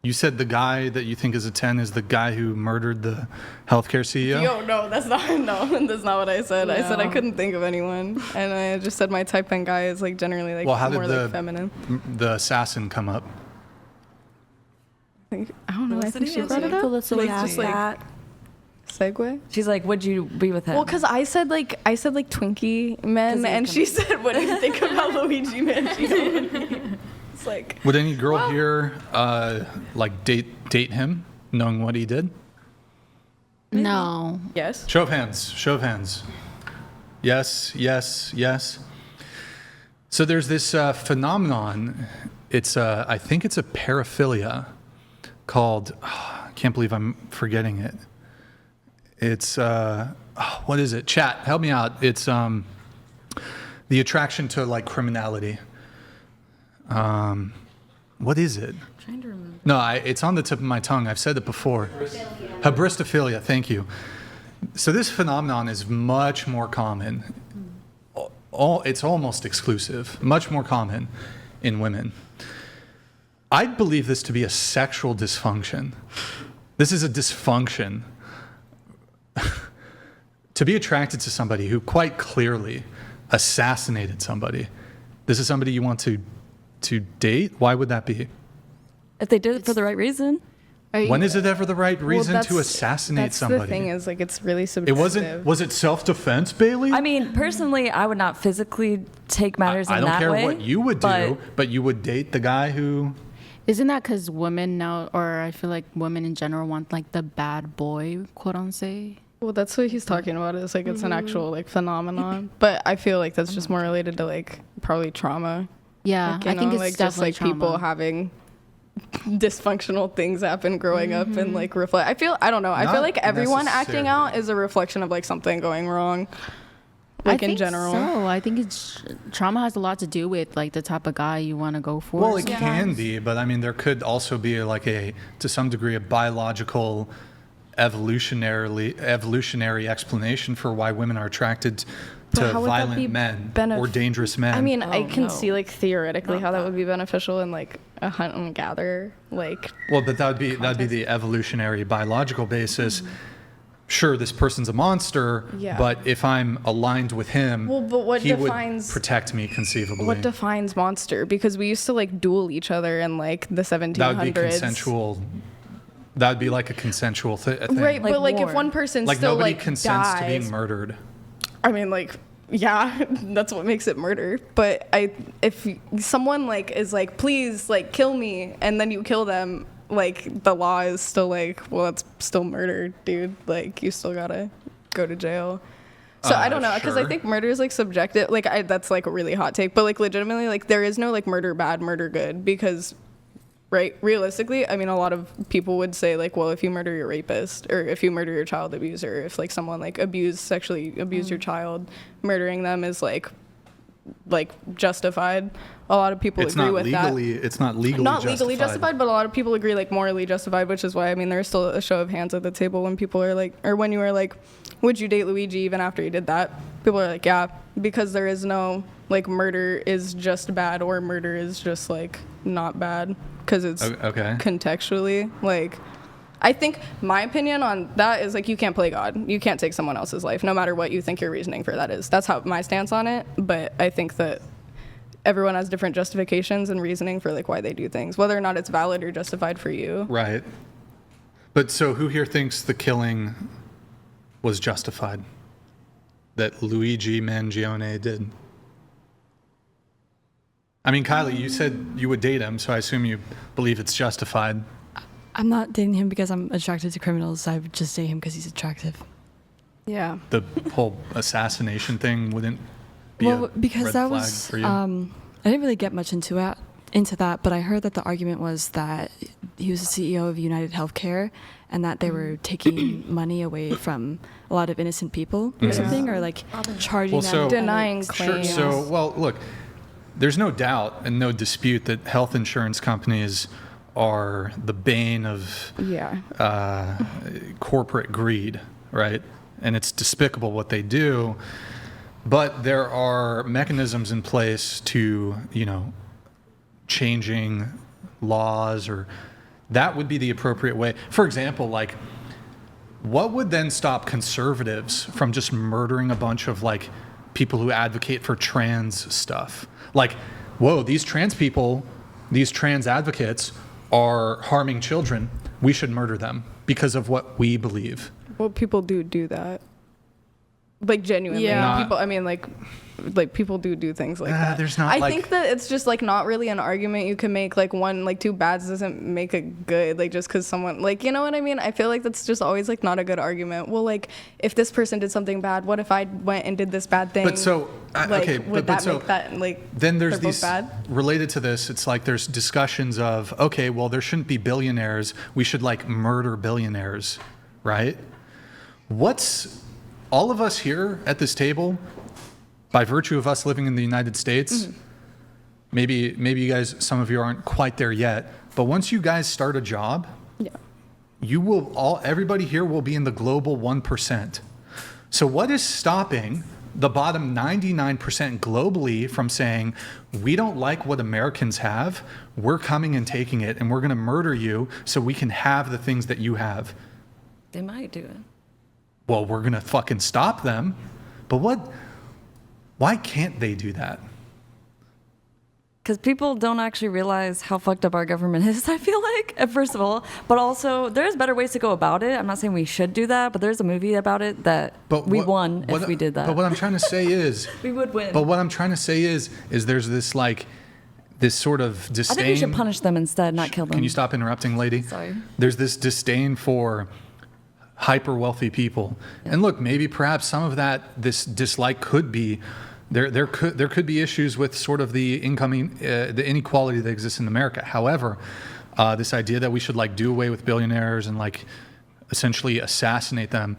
You said the guy that you think is a 10 is the guy who murdered the healthcare CEO? Yo, no, that's not what I said. No. I said I couldn't think of anyone. And I just said my type N guy is like generally like Well, how more did like feminine. the assassin come up? I don't know. I think she Felicity brought it up. Felicity Like, asked just, like, that. segue. She's like, would you be with him? Well, because I said like Twinkie 'Cause men, he's and she said, "What do you think about Luigi men?" It's like, Would any girl here like date him, knowing what he did? No. yes. Show of hands. Show of hands. Yes, yes, yes. So there's this phenomenon. It's I think it's a paraphilia called. I can't believe I'm forgetting it. It's what is it? Chat, help me out. It's the attraction to like criminality. What is it? I'm trying to remember. No, it's on the tip of my tongue. I've said it before. Hybristophilia, thank you. So this phenomenon is much more common. It's almost exclusive, much more common in women. I believe this to be a sexual dysfunction. This is a dysfunction. To be attracted to somebody who quite clearly assassinated somebody, this is somebody you want to date? Why would that be? If they did it for the right reason. When is it ever the right reason to that's- assassinate somebody? That's the thing is like it's really It subjective. wasn't. Was it self-defense, Bailey? I mean, personally, I would not physically take matters I in don't that care way. what you would do, but you would date the guy who. Isn't that because women now, or I feel like women in general want like the bad boy, quote unquote? Well, that's what he's talking about. It's like it's an actual like phenomenon, but I feel like that's just more related to like probably trauma. Yeah, Like, you I think know, it's like just definitely like people trauma. having dysfunctional things happen growing up and like reflect. I don't know. I feel Not like everyone acting necessarily. out is a reflection of like something going wrong. Like I in think general. So I think it's trauma has a lot to do with like the type of guy you want to go for. Well, it can sometimes. be, but I mean, there could also be like to some degree, a biological, evolutionary explanation for why women are attracted But to how would that be violent men or dangerous men. I mean, I Oh, can no. see like theoretically Not how that that. would be beneficial in like a hunt and gather. Like well, but that'd be the evolutionary biological basis. Sure, this person's a monster, Yeah. but if I'm aligned with him, Well, but what he defines- would protect me conceivably. what defines monster? Because we used to like duel each other in like the 1700s. That would be consensual. That would be like a consensual thing. Right, Like but like if war. one person Like still nobody like consents to dies, being murdered. I mean, like, yeah, that's what makes it murder. But if someone like is like, please, like, kill me, and then you kill them, like, the law is still like, well, it's still murder, dude. Like, you still gotta go to jail. So I don't know, because I sure. think murder is like subjective. Like, that's like a really hot take, but like, legitimately, like, there is no like murder bad, murder good, because. Right, realistically, I mean, a lot of people would say like, well, if you murder your rapist or if you murder your child abuser, if like someone like sexually abused your child, murdering them is like justified. A lot of people It's agree not with legally. It's not legally. not legally justified, but a lot of people agree like morally justified, which is why I mean there's still a show of hands at the table when people are like, or when you were like, would you date Luigi even after you did that? People are like, yeah, because there is no like murder is just bad or murder is just like not bad because it's Okay. contextually like. I think my opinion on that is like you can't play God. You can't take someone else's life, no matter what you think your reasoning for that is. That's how my stance on it. But I think that everyone has different justifications and reasoning for like why they do things, whether or not it's valid or justified for you. Right. But so who here thinks the killing was justified? That Luigi Mangione did? I mean, Kylie, you said you would date him, so I assume you believe it's justified. I'm not dating him because I'm attracted to criminals. I would just date him because he's attractive. Yeah. The whole assassination thing wouldn't be Well, a because red that flag was for you. I didn't really get much into that, but I heard that the argument was that he was the CEO of United Healthcare and that they were taking money away from a lot of innocent people or something, or like charging Well, them so- Denying Sure. claims. So, well, look, there's no doubt and no dispute that health insurance companies are the bane of Yeah. corporate greed, right? And it's despicable what they do, but there are mechanisms in place to, changing laws or That would be the appropriate way. For example, like, what would then stop conservatives from just murdering a bunch of like people who advocate for trans stuff? Like, whoa, these trans people, these trans advocates are harming children. We should murder them because of what we believe. Well, people do that. Like, genuinely. Yeah. People, I mean, like people do things like that. There's not, I like- think that it's just like not really an argument you can make. Like, one, like, two bads doesn't make a good. Like, just because someone, like, you know what I mean? I feel like that's just always like not a good argument. Well, like, if this person did something bad, what if I went and did this bad thing? But so, like, okay, would but that so make that like? then there's they're both these bad? related to this. It's like there's discussions of, okay, well, there shouldn't be billionaires. We should like murder billionaires, right? What's all of us here at this table, by virtue of us living in the United States, maybe you guys, some of you aren't quite there yet, but once you guys start a job, Yeah. you will everybody here will be in the global 1%. So what is stopping the bottom 99% globally from saying, we don't like what Americans have, we're coming and taking it, and we're going to murder you so we can have the things that you have? They might do it. Well, we're going to fucking stop them. But why can't they do that? Because people don't actually realize how fucked up our government is, I feel like, first of all. But also, there's better ways to go about it. I'm not saying we should do that, but there's a movie about it that we won if we did that. But what I'm trying to say is... we would win. But what I'm trying to say is there's this like, this sort of disdain... I think we should punish them instead, not kill them. Can you stop interrupting, lady? Sorry. There's this disdain for hyper wealthy people. Yeah. And look, maybe perhaps some of this dislike could be... There could be issues with sort of the inequality that exists in America. However, this idea that we should like do away with billionaires and like essentially assassinate them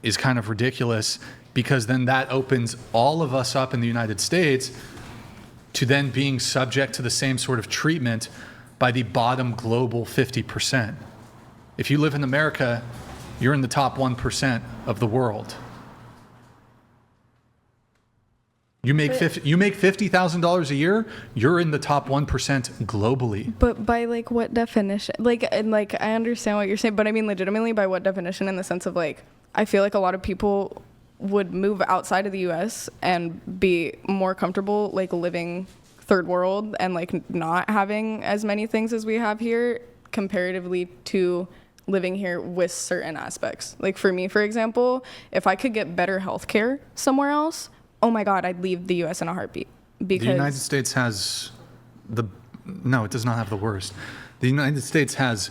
is kind of ridiculous, because then that opens all of us up in the United States to then being subject to the same sort of treatment by the bottom global 50%. If you live in America, you're in the top 1% of the world. You make $50,000 a year, you're in the top 1% globally. But by like what definition? Like, and like I understand what you're saying, but I mean legitimately by what definition? In the sense of like, I feel like a lot of people would move outside of the U.S. and be more comfortable like living third world and like not having as many things as we have here comparatively to living here with certain aspects. Like for me, for example, if I could get better healthcare somewhere else, oh my God, I'd leave the U.S. in a heartbeat. Because the United States has no, it does not have the worst. The United States has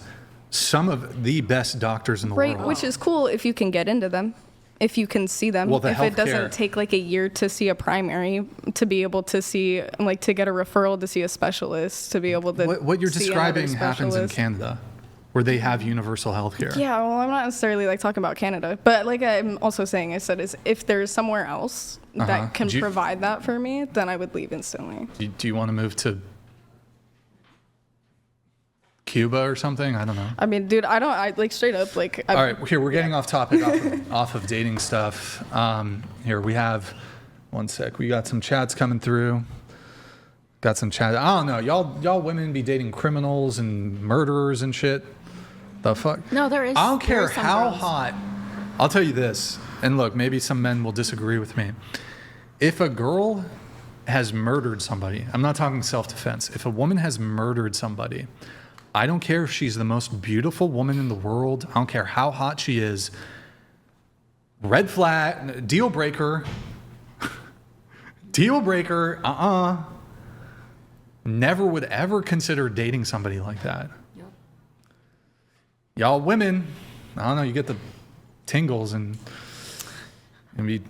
some of the best doctors in the world. Right, which is cool if you can get into them, if you can see them. Well, the if it healthcare- doesn't take like a year to see a primary, to be able to see, like to get a referral to see a specialist, to be able to What you're see another describing happens in specialist. Canada, where they have universal health care. Yeah, well, I'm not necessarily like talking about Canada, but like I'm also saying, I said is if there's somewhere else that can Do you- provide that for me, then I would leave instantly. Do you want to move to Cuba or something? I don't know. I mean, dude, I like straight up like. All right, here we're getting off topic, off of dating stuff. Here we have, one sec. We got some chats coming through. Got some chat. I don't know. Y'all women be dating criminals and murderers and shit. The fuck? No, there is. I don't there care are some how girls. hot. I'll tell you this, and look, maybe some men will disagree with me. If a girl has murdered somebody, I'm not talking self-defense. If a woman has murdered somebody, I don't care if she's the most beautiful woman in the world. I don't care how hot she is. Red flag, deal breaker. Deal breaker, Never would ever consider dating somebody like that. Yep. Y'all women, I don't know, you get the tingles and be...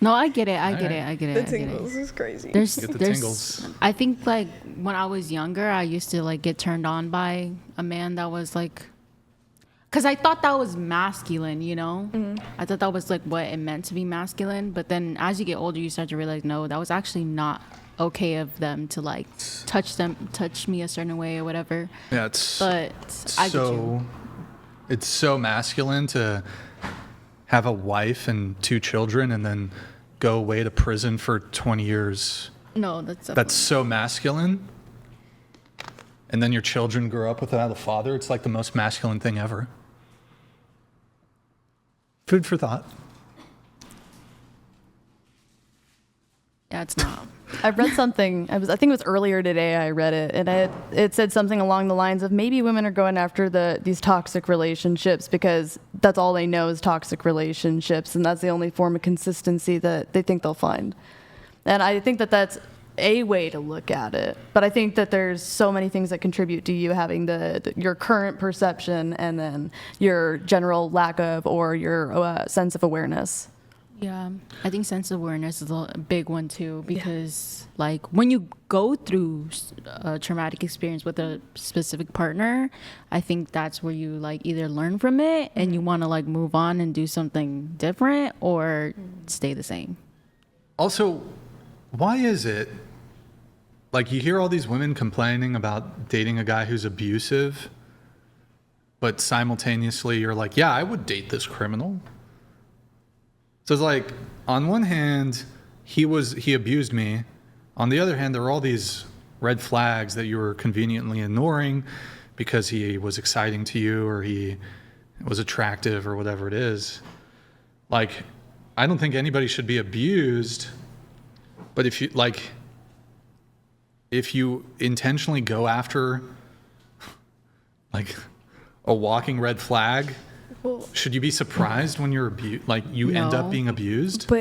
No, I get it. I get Alright. it. I get it. The I get it. tingles is crazy. There's, Get the there's, tingles. I think like when I was younger, I used to like get turned on by a man that was like, cause I thought that was masculine, you know? I thought that was like what it meant to be masculine. But then as you get older, you start to realize, no, that was actually not okay of them to like touch me a certain way or whatever. Yeah, it's But I get you. it's so masculine to have a wife and 2 children and then go away to prison for 20 years. No, that's That's so masculine. and then your children grow up without a father, it's like the most masculine thing ever. Food for thought. Yeah, it's not. I read something. I think it was earlier today. I read it, and it said something along the lines of maybe women are going after these toxic relationships because that's all they know is toxic relationships, and that's the only form of consistency that they think they'll find. And I think that that's a way to look at it. But I think that there's so many things that contribute to you having your current perception and then your general lack of or your sense of awareness. Yeah, I think sense of awareness is a big one too, because like when you go through a traumatic experience with a specific partner, I think that's where you like either learn from it and you want to like move on and do something different or stay the same. Also, why is it like you hear all these women complaining about dating a guy who's abusive, but simultaneously you're like, yeah, I would date this criminal. So it's like, on one hand, he abused me. On the other hand, there were all these red flags that you were conveniently ignoring because he was exciting to you or he was attractive or whatever it is. Like, I don't think anybody should be abused, but if you intentionally go after like a walking red flag, should you be surprised when you're end up being abused? But